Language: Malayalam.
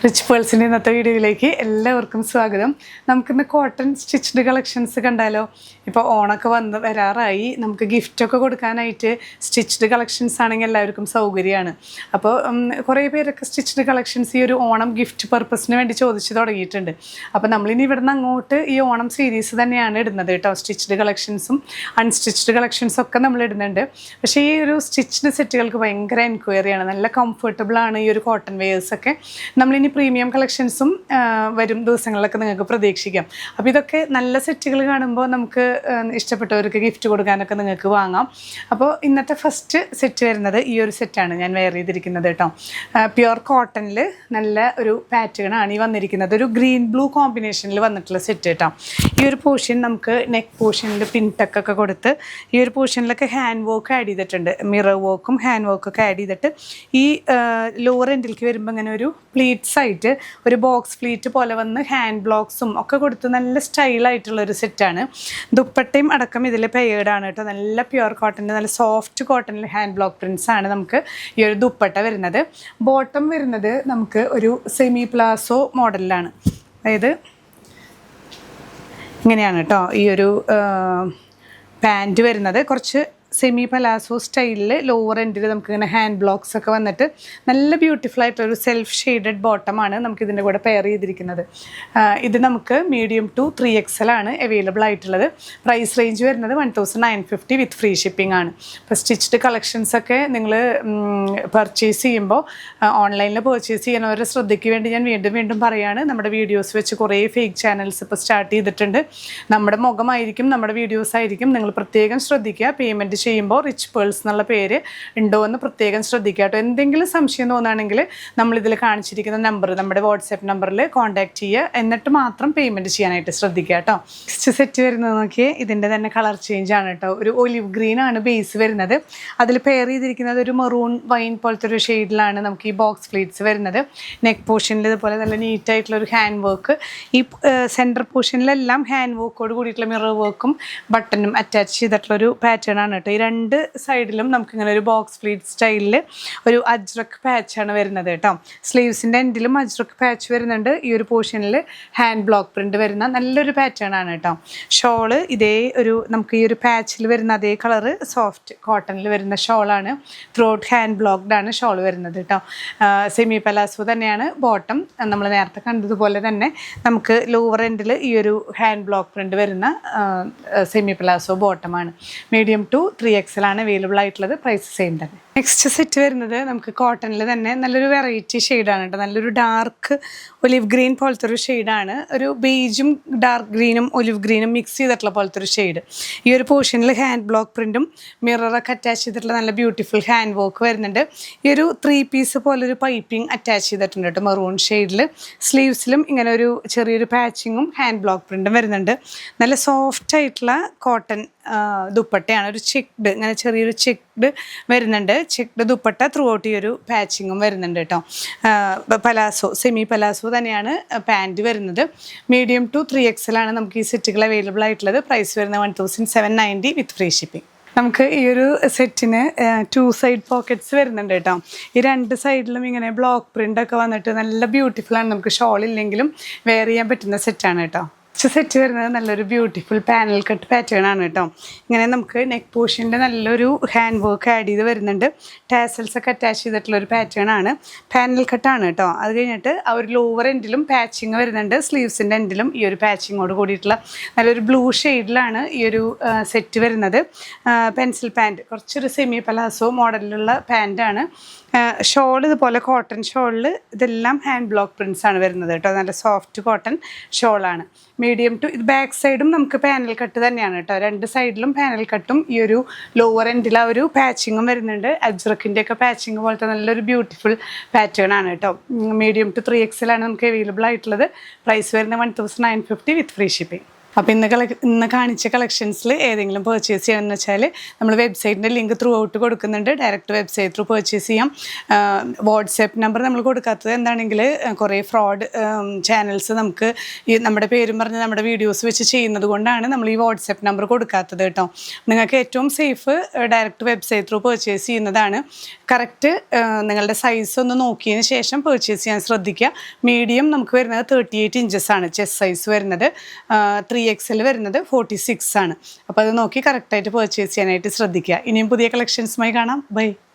റിച്ച് പേൾസിൻ്റെ ഇന്നത്തെ വീഡിയോയിലേക്ക് എല്ലാവർക്കും സ്വാഗതം. നമുക്കിന്ന് കോട്ടൺ സ്റ്റിച്ച്ഡ് കളക്ഷൻസ് കണ്ടാലോ? ഇപ്പോൾ ഓണമൊക്കെ വരാറായി. നമുക്ക് ഗിഫ്റ്റൊക്കെ കൊടുക്കാനായിട്ട് സ്റ്റിച്ച്ഡ് കളക്ഷൻസ് ആണെങ്കിൽ എല്ലാവർക്കും സൗകര്യമാണ്. അപ്പോൾ കുറേ പേരൊക്കെ സ്റ്റിച്ച്ഡ് കളക്ഷൻസ് ഈ ഒരു ഓണം ഗിഫ്റ്റ് പർപ്പസിന് വേണ്ടി ചോദിച്ചു തുടങ്ങിയിട്ടുണ്ട്. അപ്പോൾ നമ്മളിനി ഇവിടുന്ന് അങ്ങോട്ട് ഈ ഓണം സീരീസ് തന്നെയാണ് ഇടുന്നത് കേട്ടോ. സ്റ്റിച്ച്ഡ് കളക്ഷൻസും അൺസ്റ്റിച്ച്ഡ് കളക്ഷൻസും ഒക്കെ നമ്മൾ ഇടുന്നുണ്ട്. പക്ഷേ ഈ ഒരു സ്റ്റിച്ച്ഡ് സെറ്റുകൾക്ക് ഭയങ്കര എൻക്വയറിയാണ്. നല്ല കംഫർട്ടബിളാണ് ഈ ഒരു കോട്ടൺ വെയേഴ്സൊക്കെ. നമ്മളിനി പ്രീമിയം കളക്ഷൻസും വരും ദിവസങ്ങളിലൊക്കെ നിങ്ങൾക്ക് പ്രതീക്ഷിക്കാം. അപ്പോൾ ഇതൊക്കെ നല്ല സെറ്റുകൾ കാണുമ്പോൾ നമുക്ക് ഇഷ്ടപ്പെട്ടവർക്ക് ഗിഫ്റ്റ് കൊടുക്കാനൊക്കെ നിങ്ങൾക്ക് വാങ്ങാം. അപ്പോൾ ഇന്നത്തെ ഫസ്റ്റ് സെറ്റ് വരുന്നത് ഈ ഒരു സെറ്റാണ് ഞാൻ വെയർ ചെയ്തിരിക്കുന്നത് കേട്ടോ. പ്യുർ കോട്ടണിൽ നല്ല ഒരു പാറ്റേൺ ആണ് ഈ വന്നിരിക്കുന്നത്. ഒരു ഗ്രീൻ ബ്ലൂ കോമ്പിനേഷനിൽ വന്നിട്ടുള്ള സെറ്റ് കേട്ടോ. ഈ ഒരു പോർഷൻ നമുക്ക് നെക്ക് പോർഷനിൽ പിൻടക്കൊക്കെ കൊടുത്ത് ഈ ഒരു പോർഷനിലൊക്കെ ഹാൻഡ് വർക്ക് ആഡ് ചെയ്തിട്ടുണ്ട്. മിറർ വർക്കും ഹാൻഡ് വർക്കൊക്കെ ആഡ് ചെയ്തിട്ട് ഈ ലോവർ എൻഡിലേക്ക് വരുമ്പോൾ ഇങ്ങനെ ഒരു പ്ലീറ്റ്സ് ആയിട്ട് ഒരു ബോക്സ് പ്ലീറ്റ് പോലെ വന്ന് ഹാൻഡ് ബ്ലോക്സും ഒക്കെ കൊടുത്ത് നല്ല സ്റ്റൈലായിട്ടുള്ളൊരു സെറ്റാണ്. ദുപ്പട്ടയും അടക്കം ഇതിൽ പെയേർഡാണ് കേട്ടോ. നല്ല പ്യുർ കോട്ടണിൽ നല്ല സോഫ്റ്റ് കോട്ടണിൽ ഹാൻഡ് ബ്ലോക്ക് പ്രിൻസ് ആണ് നമുക്ക് ഈ ഒരു ദുപ്പട്ട വരുന്നത്. ബോട്ടം വരുന്നത് നമുക്ക് ഒരു സെമി പ്ലാസോ മോഡലിലാണ്. അതായത് ഇങ്ങനെയാണ് കേട്ടോ ഈ ഒരു പാൻറ്റ് വരുന്നത്. കുറച്ച് സെമി പലാസോ സ്റ്റൈലിൽ ലോവർ എൻഡിൽ നമുക്കിങ്ങനെ ഹാൻഡ് ബ്ലോക്സ് ഒക്കെ വന്നിട്ട് നല്ല ബ്യൂട്ടിഫുൾ ആയിട്ടുള്ളൊരു സെൽഫ് ഷെയ്ഡഡ് ബോട്ടമാണ് നമുക്കിതിൻ്റെ കൂടെ പെയർ ചെയ്തിരിക്കുന്നത്. ഇത് നമുക്ക് മീഡിയം ടു 3XL ആണ് അവൈലബിൾ ആയിട്ടുള്ളത്. പ്രൈസ് റേഞ്ച് വരുന്നത് 1950 വിത്ത് ഫ്രീ ഷിപ്പിംഗ് ആണ്. ഇപ്പോൾ സ്റ്റിച്ച്ഡ് കളക്ഷൻസൊക്കെ നിങ്ങൾ പർച്ചേസ് ചെയ്യുമ്പോൾ ഓൺലൈനിൽ പർച്ചേസ് ചെയ്യുന്നവരുടെ ശ്രദ്ധയ്ക്ക് വേണ്ടി ഞാൻ വീണ്ടും വീണ്ടും പറയുകയാണ്. നമ്മുടെ വീഡിയോസ് വെച്ച് കുറേ ഫേക്ക് ചാനൽസ് ഇപ്പോൾ സ്റ്റാർട്ട് ചെയ്തിട്ടുണ്ട്. നമ്മുടെ മുഖമായിരിക്കും, നമ്മുടെ വീഡിയോസ് ആയിരിക്കും. നിങ്ങൾ പ്രത്യേകം ശ്രദ്ധിക്കുക. പേയ്മെൻറ്റ് ചെയ്യുമ്പോൾ റിച്ച് പേൾസ് എന്നുള്ള പേര് ഉണ്ടോ എന്ന് പ്രത്യേകം ശ്രദ്ധിക്കുക കേട്ടോ. എന്തെങ്കിലും സംശയം തോന്നുകയാണെങ്കിൽ നമ്മളിതിൽ കാണിച്ചിരിക്കുന്ന നമ്പർ, നമ്മുടെ വാട്സാപ്പ് നമ്പറിൽ കോൺടാക്ട് ചെയ്യുക. എന്നിട്ട് മാത്രം പേയ്മെൻറ്റ് ചെയ്യാനായിട്ട് ശ്രദ്ധിക്കുക കേട്ടോ. നെക്സ്റ്റ് സെറ്റ് വരുന്നത് നോക്കിയേ, ഇതിൻ്റെ തന്നെ കളർ ചേഞ്ച് ആണ് കേട്ടോ. ഒരു ഒലിവ് ഗ്രീൻ ആണ് ബേസ് വരുന്നത്. അതിൽ പെയർ ചെയ്തിരിക്കുന്നത് ഒരു മെറൂൺ വൈൻ പോലത്തെ ഒരു ഷെയ്ഡിലാണ് നമുക്ക് ഈ ബോക്സ് പ്ലീറ്റ്സ് വരുന്നത്. നെക്ക് പോർഷനിൽ ഇതുപോലെ നല്ല നീറ്റായിട്ടുള്ളൊരു ഹാൻഡ് വർക്ക്. ഈ സെൻറ്റർ പോർഷനിലെല്ലാം ഹാൻഡ് വർക്കോട് കൂടിയിട്ടുള്ള മിറർ വർക്കും ബട്ടണും അറ്റാച്ച് ചെയ്തിട്ടുള്ളൊരു പാറ്റേൺ ആണ് കേട്ടോ. ഈ രണ്ട് സൈഡിലും നമുക്കിങ്ങനെ ഒരു ബോക്സ് പ്ലീറ്റ് സ്റ്റൈലിൽ ഒരു അജ്രക് പാച്ചാണ് വരുന്നത് കേട്ടോ. സ്ലീവ്സിൻ്റെ എൻഡിലും അജ്രക് പാച്ച് വരുന്നുണ്ട്. ഈ ഒരു പോർഷനിൽ ഹാൻഡ് ബ്ലോക്ക് പ്രിൻ്റ് വരുന്ന നല്ലൊരു പാറ്റേൺ ആണ് കേട്ടോ. ഷോള് ഇതേ ഒരു നമുക്ക് ഈ ഒരു പാച്ചിൽ വരുന്ന അതേ കളറ് സോഫ്റ്റ് കോട്ടണിൽ വരുന്ന ഷോളാണ്. ത്രൂ ഔട്ട് ഹാൻഡ് ബ്ലോക്ക്ഡ് ആണ് ഷോൾ വരുന്നത് കേട്ടോ. സെമി പലാസോ തന്നെയാണ് ബോട്ടം. നമ്മൾ നേരത്തെ കണ്ടതുപോലെ തന്നെ നമുക്ക് ലോവർ എൻഡിൽ ഈ ഒരു ഹാൻഡ് ബ്ലോക്ക് പ്രിൻ്റ് വരുന്ന സെമി പലാസോ ബോട്ടമാണ്. മീഡിയം ടു 3XL ആണ് അവൈലബിൾ ആയിട്ടുള്ളത്. പ്രൈസ് സെയിം തന്നെ. നെക്സ്റ്റ് സെറ്റ് വരുന്നത് നമുക്ക് കോട്ടണിൽ തന്നെ നല്ലൊരു വെറൈറ്റി ഷെയ്ഡാണ് കേട്ടോ. നല്ലൊരു ഡാർക്ക് ഒലിവ് ഗ്രീൻ പോലത്തെ ഒരു ഷെയ്ഡാണ്. ഒരു ബേജും ഡാർക്ക് ഗ്രീനും ഒലിവ് ഗ്രീനും മിക്സ് ചെയ്തിട്ടുള്ള പോലത്തെ ഒരു ഷെയ്ഡ്. ഈ ഒരു പോർഷനിൽ ഹാൻഡ് ബ്ലോക്ക് പ്രിൻറ്റും മിററൊക്കെ അറ്റാച്ച് ചെയ്തിട്ടുള്ള നല്ല ബ്യൂട്ടിഫുൾ ഹാൻഡ് വർക്ക് വരുന്നുണ്ട്. ഈ ഒരു 3 പീസ് പോലൊരു പൈപ്പിംഗ് അറ്റാച്ച് ചെയ്തിട്ടുണ്ട് കേട്ടോ മെറൂൺ ഷെയ്ഡിൽ. സ്ലീവ്സിലും ഇങ്ങനെ ഒരു ചെറിയൊരു പാച്ചിങ്ങും ഹാൻഡ് ബ്ലോക്ക് പ്രിൻറ്റും വരുന്നുണ്ട്. നല്ല സോഫ്റ്റ് ആയിട്ടുള്ള കോട്ടൺ ദുപ്പട്ടയാണ്. ഒരു ചെക്ഡ് ഇങ്ങനെ ചെറിയൊരു ചെക്ഡ് വരുന്നുണ്ട്. ചെക്ഡ് ദുപ്പട്ട ത്രൂ ഔട്ട് ഈ ഒരു പാച്ചിങ്ങും വരുന്നുണ്ട് കേട്ടോ. പലാസോ സെമി പലാസോ തന്നെയാണ് പാൻറ്റ് വരുന്നത്. മീഡിയം ടു 3XL ആണ് നമുക്ക് ഈ സെറ്റുകൾ അവൈലബിൾ ആയിട്ടുള്ളത്. പ്രൈസ് വരുന്നത് 1790 വിത്ത് ഫ്രീ ഷിപ്പിംഗ്. നമുക്ക് ഈ ഒരു സെറ്റിന് 2 സൈഡ് പോക്കറ്റ്സ് വരുന്നുണ്ട് കേട്ടോ. ഈ 2 സൈഡിലും ഇങ്ങനെ ബ്ലോക്ക് പ്രിൻ്റ് ഒക്കെ വന്നിട്ട് നല്ല ബ്യൂട്ടിഫുള്ളാണ്. നമുക്ക് ഷോൾ ഇല്ലെങ്കിലും വെയർ ചെയ്യാൻ പറ്റുന്ന സെറ്റാണ് കേട്ടോ. സെറ്റ് വരുന്നത് നല്ലൊരു ബ്യൂട്ടിഫുൾ പാനൽ കട്ട് പാറ്റേൺ ആണ് കേട്ടോ. ഇങ്ങനെ നമുക്ക് നെക്ക് പോർഷൻ്റെ നല്ലൊരു ഹാൻഡ് വർക്ക് ആഡ് ചെയ്ത് വരുന്നുണ്ട്. ടാസൽസ് ഒക്കെ അറ്റാച്ച് ചെയ്തിട്ടുള്ളൊരു പാറ്റേൺ ആണ്. പാനൽ കട്ടാണ് കേട്ടോ. അത് കഴിഞ്ഞിട്ട് ആ ഒരു ലോവർ എൻഡിലും പാച്ചിങ് വരുന്നുണ്ട്. സ്ലീവ്സിൻ്റെ എൻഡിലും ഈ ഒരു പാച്ചിങ്ങോട് കൂടിയിട്ടുള്ള നല്ലൊരു ബ്ലൂ ഷെയ്ഡിലാണ് ഈ ഒരു സെറ്റ് വരുന്നത്. പെൻസിൽ പാൻറ്റ്, കുറച്ചൊരു സെമി പലാസോ മോഡലിലുള്ള പാൻറ്റാണ്. ഷോൾ ഇതുപോലെ കോട്ടൺ ഷോളിൽ ഇതെല്ലാം ഹാൻഡ് ബ്ലോക്ക് പ്രിൻസ് ആണ് വരുന്നത് കേട്ടോ. നല്ല സോഫ്റ്റ് കോട്ടൺ ഷോളാണ്. മീഡിയം ടു ഇത് ബാക്ക് സൈഡും നമുക്ക് പാനൽ കട്ട് തന്നെയാണ് കേട്ടോ. 2 സൈഡിലും പാനൽ കട്ടും ഈ ഒരു ലോവർ എൻഡിൽ ആ ഒരു പാച്ചിങ്ങും വരുന്നുണ്ട്. അജ്രക്കിൻ്റെ ഒക്കെ പാച്ചിങ് പോലത്തെ നല്ലൊരു ബ്യൂട്ടിഫുൾ പാറ്റേൺ ആണ് കേട്ടോ. മീഡിയം ടു 3XL ആണ് നമുക്ക് അവൈലബിൾ ആയിട്ടുള്ളത്. പ്രൈസ് വരുന്നത് 1950 വിത്ത് ഫ്രീ ഷിപ്പിംഗ്. അപ്പോൾ ഇന്ന് കാണിച്ച കളക്ഷൻസിൽ ഏതെങ്കിലും പർച്ചേസ് ചെയ്യണമെന്ന് വെച്ചാൽ നമ്മൾ വെബ്സൈറ്റിൻ്റെ ലിങ്ക് ത്രൂ ഔട്ട് കൊടുക്കുന്നുണ്ട്. ഡയറക്റ്റ് വെബ്സൈറ്റ് ത്രൂ പർച്ചേസ് ചെയ്യാം. വാട്സാപ്പ് നമ്പർ നമ്മൾ കൊടുക്കാത്തത് എന്താണെങ്കിൽ കുറേ ഫ്രോഡ് ചാനൽസ് നമുക്ക് ഈ നമ്മുടെ പേരും പറഞ്ഞ് നമ്മുടെ വീഡിയോസ് വെച്ച് ചെയ്യുന്നത് കൊണ്ടാണ് നമ്മൾ ഈ വാട്സാപ്പ് നമ്പർ കൊടുക്കാത്തത് കേട്ടോ. നിങ്ങൾക്ക് ഏറ്റവും safe direct website through purchase ചെയ്യുന്നതാണ്. കറക്റ്റ് നിങ്ങളുടെ സൈസ് ഒന്ന് നോക്കിയതിന് ശേഷം പർച്ചേസ് ചെയ്യാൻ ശ്രദ്ധിക്കുക. മീഡിയം നമുക്ക് വരുന്നത് 38 ഇഞ്ചസ് ആണ് ചെസ്റ്റ് സൈസ് വരുന്നത്. 3XL വരുന്നത് 46 ആണ്. അപ്പോൾ അത് നോക്കി കറക്റ്റായിട്ട് പർച്ചേസ് ചെയ്യാനായിട്ട് ശ്രദ്ധിക്കുക. ഇനിയും പുതിയ കളക്ഷൻസുമായി കാണാം. ബൈ.